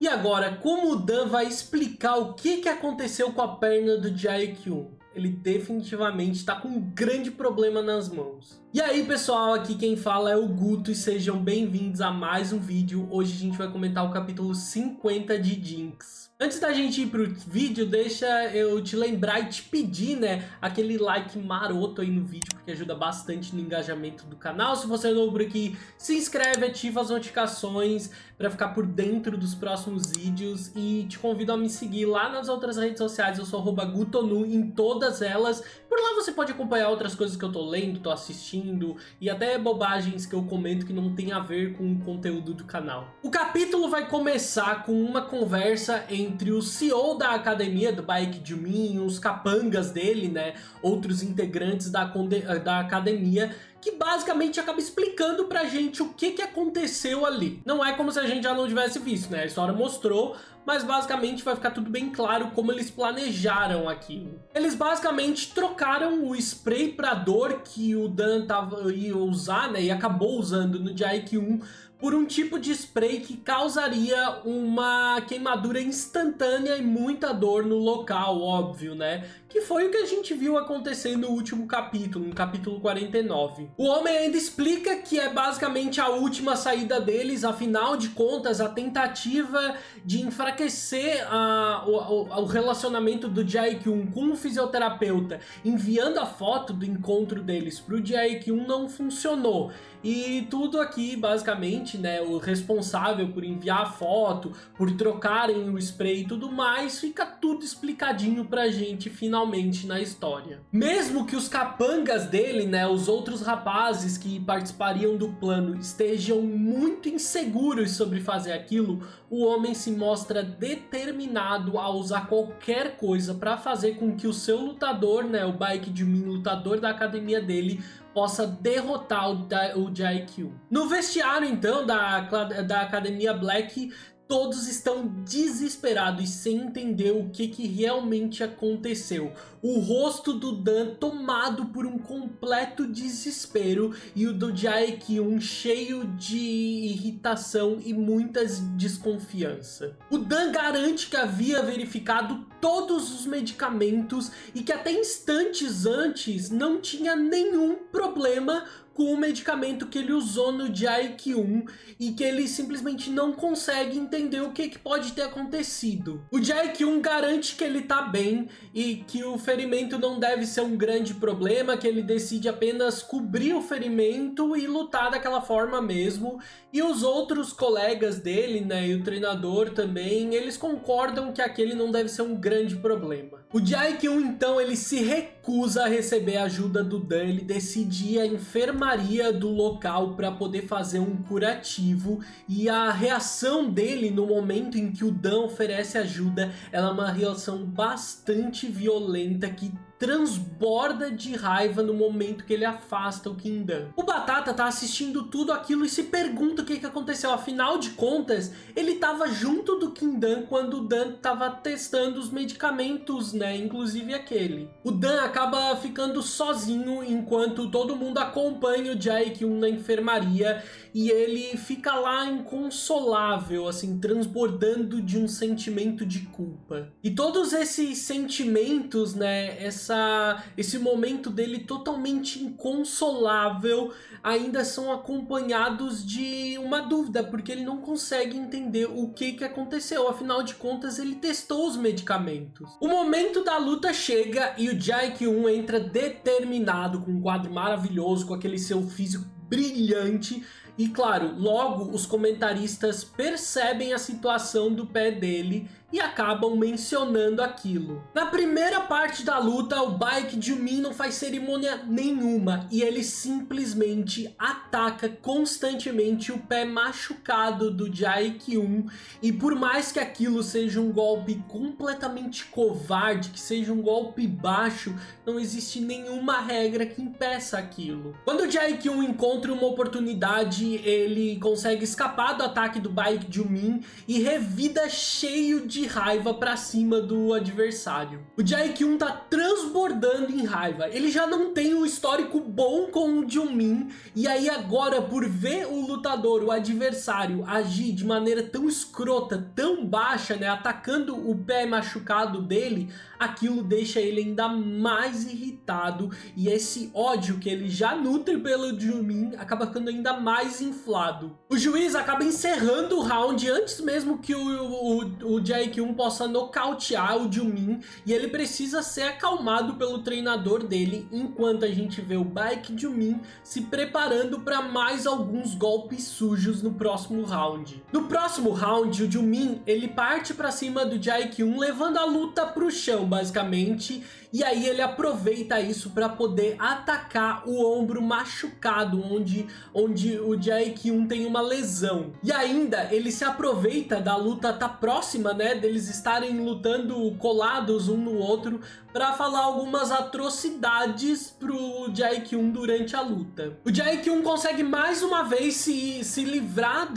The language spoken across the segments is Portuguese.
E agora, como o Dan vai explicar o que aconteceu com a perna do Jae-kyun? Ele definitivamente está com um grande problema nas mãos. E aí pessoal, aqui quem fala é o Guto e sejam bem-vindos a mais um vídeo. Hoje a gente vai comentar o capítulo 50 de Jinx. Antes da gente ir pro vídeo, deixa eu te lembrar e te pedir, né, aquele like maroto aí no vídeo, porque ajuda bastante no engajamento do canal. Se você é novo por aqui, se inscreve, ativa as notificações para ficar por dentro dos próximos vídeos e te convido a me seguir lá nas outras redes sociais. Eu sou @gutonu em todas elas. Por lá você pode acompanhar outras coisas que eu tô lendo, tô assistindo e até bobagens que eu comento que não tem a ver com o conteúdo do canal. O capítulo vai começar com uma conversa entre o CEO da academia, do Baek Jimin, os capangas dele, né, outros integrantes da academia, que basicamente acaba explicando pra gente o que aconteceu ali. Não é como se a gente já não tivesse visto, né? A história mostrou, mas basicamente vai ficar tudo bem claro como eles planejaram aquilo. Eles basicamente trocaram o spray pra dor que o Dan ia usar, né? E acabou usando no Jae-kyun por um tipo de spray que causaria uma queimadura instantânea e muita dor no local, óbvio, né? Que foi o que a gente viu acontecer no último capítulo, no capítulo 49. O homem ainda explica que é basicamente a última saída deles, afinal de contas, a tentativa de enfraquecer o relacionamento do Jae-kyun com o fisioterapeuta, enviando a foto do encontro deles pro Jae-kyun, não funcionou. E tudo aqui, basicamente, né, o responsável por enviar a foto, por trocarem o spray e tudo mais, fica tudo explicadinho pra gente finalmente na história. Mesmo que os capangas dele, né, os outros rapazes que participariam do plano estejam muito inseguros sobre fazer aquilo, o homem se mostra determinado a usar qualquer coisa pra fazer com que o seu lutador, né, o Baek Jimin, lutador da academia dele, possa derrotar o Jae-kyun. No vestiário, então, da Academia Black, todos estão desesperados e sem entender o que realmente aconteceu. O rosto do Dan tomado por um completo desespero e o do Jae-kyun cheio de irritação e muita desconfiança. O Dan garante que havia verificado todos os medicamentos e que até instantes antes não tinha nenhum problema com o medicamento que ele usou no Jae-kyun e que ele simplesmente não consegue entender o que pode ter acontecido. O Jae-kyun garante que ele tá bem e que o ferimento não deve ser um grande problema, que ele decide apenas cobrir o ferimento e lutar daquela forma mesmo. E os outros colegas dele, né, e o treinador também, eles concordam que aquele não deve ser um grande problema. O Jae-kyun, então, ele se recusa a receber a ajuda do Dan, ele decide ir à enfermaria do local para poder fazer um curativo, e a reação dele no momento em que o Dan oferece ajuda, ela é uma reação bastante violenta que transborda de raiva no momento que ele afasta o Kindan. O Batata tá assistindo tudo aquilo e se pergunta o que aconteceu. Afinal de contas, ele tava junto do Kindan quando o Dan tava testando os medicamentos, né? Inclusive aquele. O Dan acaba ficando sozinho enquanto todo mundo acompanha o Jae-kyun na enfermaria e ele fica lá inconsolável, assim, transbordando de um sentimento de culpa. E todos esses sentimentos, né, esse momento dele totalmente inconsolável ainda são acompanhados de uma dúvida, porque ele não consegue entender o que aconteceu. Afinal de contas, ele testou os medicamentos. O momento da luta chega e o Jae-kyun entra determinado, com um quadro maravilhoso, com aquele seu físico brilhante. E claro, logo os comentaristas percebem a situação do pé dele e acabam mencionando aquilo. Na primeira parte da luta, o Baek Jimin não faz cerimônia nenhuma e ele simplesmente ataca constantemente o pé machucado do Jae-kyun, e por mais que aquilo seja um golpe completamente covarde, que seja um golpe baixo, não existe nenhuma regra que impeça aquilo. Quando o Jae-kyun encontra uma oportunidade, ele consegue escapar do ataque do Baek Jimin e revida cheio de de raiva pra cima do adversário. O Jae-kyun tá transbordando em raiva. Ele já não tem um histórico bom com o Jung-min, e aí agora, por ver o lutador, o adversário, agir de maneira tão escrota, tão baixa, né, atacando o pé machucado dele, aquilo deixa ele ainda mais irritado, e esse ódio que ele já nutre pelo Jung-min acaba ficando ainda mais inflado. O juiz acaba encerrando o round antes mesmo que o Jae-kyun possa nocautear o Jung-min, e ele precisa ser acalmado pelo treinador dele, enquanto a gente vê o Baek Jung-min se preparando para mais alguns golpes sujos no próximo round. No próximo round, o Jung-min ele parte para cima do Jae-kyun, levando a luta para o chão basicamente, e aí ele aproveita isso para poder atacar o ombro machucado, onde o Jae-kyun tem uma lesão. E ainda ele se aproveita da luta tá próxima, né, deles estarem lutando colados um no outro, para falar algumas atrocidades pro Jae-kyun durante a luta. O Jae-kyun consegue mais uma vez se livrar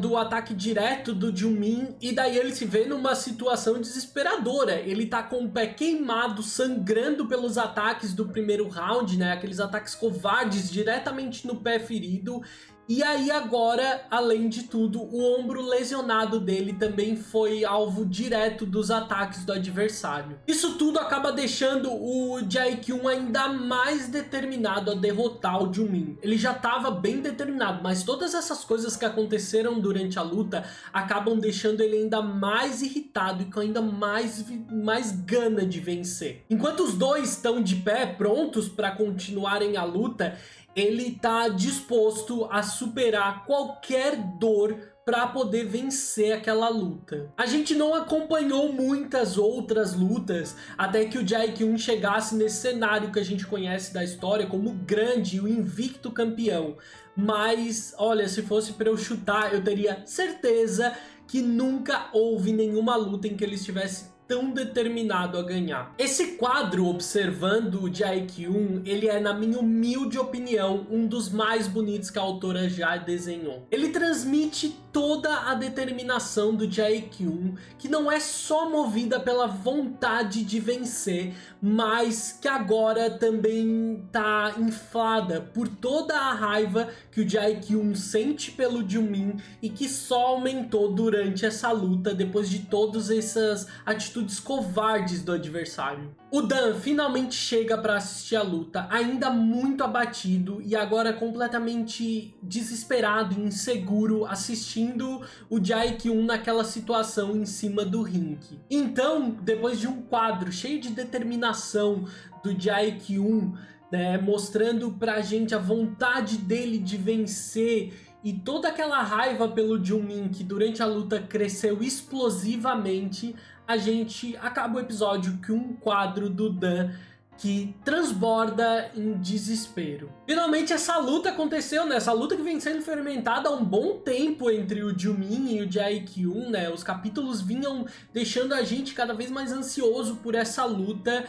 do ataque direto do Jung-min, e daí ele se vê numa situação desesperadora. Ele tá com o pé queimado, sangrando pelos ataques do primeiro round, né, aqueles ataques covardes diretamente no pé ferido. E aí agora, além de tudo, o ombro lesionado dele também foi alvo direto dos ataques do adversário. Isso tudo acaba deixando o Jae-kyun ainda mais determinado a derrotar o Jung-min. Ele já estava bem determinado, mas todas essas coisas que aconteceram durante a luta acabam deixando ele ainda mais irritado e com ainda mais gana de vencer. Enquanto os dois estão de pé, prontos para continuarem a luta, ele tá disposto a superar qualquer dor para poder vencer aquela luta. A gente não acompanhou muitas outras lutas até que o Jae-kyun chegasse nesse cenário que a gente conhece da história como o grande, o invicto campeão. Mas, olha, se fosse para eu chutar, eu teria certeza que nunca houve nenhuma luta em que ele estivesse tão determinado a ganhar. Esse quadro observando o Jae-kyun, ele é, na minha humilde opinião, um dos mais bonitos que a autora já desenhou. Ele transmite toda a determinação do Jae-kyun, que não é só movida pela vontade de vencer, mas que agora também tá inflada por toda a raiva que o Jae-kyun sente pelo Jung-min e que só aumentou durante essa luta depois de todas essas atitudes covardes do adversário. O Dan finalmente chega para assistir a luta, ainda muito abatido e agora completamente desesperado e inseguro, assistindo o Jae-kyun naquela situação em cima do ringue. Então, depois de um quadro cheio de determinação do Jae-kyun, né, mostrando pra gente a vontade dele de vencer e toda aquela raiva pelo Jung-min que durante a luta cresceu explosivamente, a gente acaba o episódio com um quadro do Dan que transborda em desespero. Finalmente essa luta aconteceu, né? Essa luta que vem sendo fermentada há um bom tempo entre o Jung-min e o Jae-kyun, né? Os capítulos vinham deixando a gente cada vez mais ansioso por essa luta.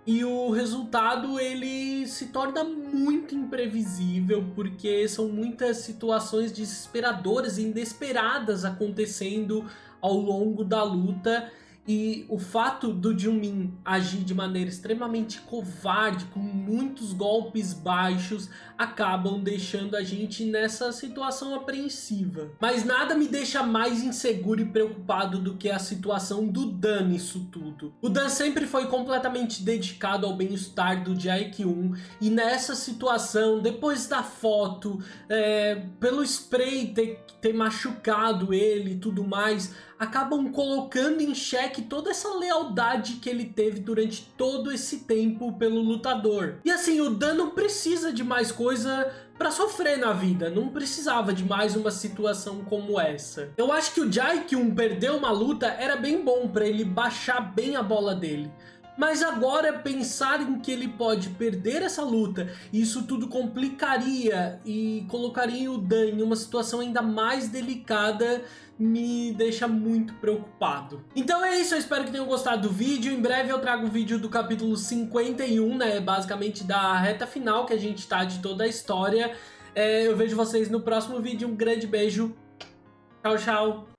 E o resultado ele se torna muito imprevisível, porque são muitas situações desesperadoras e inesperadas acontecendo ao longo da luta. E o fato do Jung-min agir de maneira extremamente covarde, com muitos golpes baixos, acabam deixando a gente nessa situação apreensiva. Mas nada me deixa mais inseguro e preocupado do que a situação do Dan nisso tudo. O Dan sempre foi completamente dedicado ao bem-estar do Jae-kyun, e nessa situação, depois da foto, pelo spray ter machucado ele e tudo mais, acabam colocando em xeque toda essa lealdade que ele teve durante todo esse tempo pelo lutador. E assim, o Dan não precisa de mais coisa pra sofrer na vida, não precisava de mais uma situação como essa. Eu acho que o Jae-kyun perder uma luta era bem bom pra ele baixar bem a bola dele. Mas agora pensar em que ele pode perder essa luta, e isso tudo complicaria e colocaria o Dan em uma situação ainda mais delicada, me deixa muito preocupado. Então é isso, eu espero que tenham gostado do vídeo. Em breve eu trago o vídeo do capítulo 51, né, basicamente da reta final que a gente tá de toda a história. Eu vejo vocês no próximo vídeo, um grande beijo, tchau, tchau.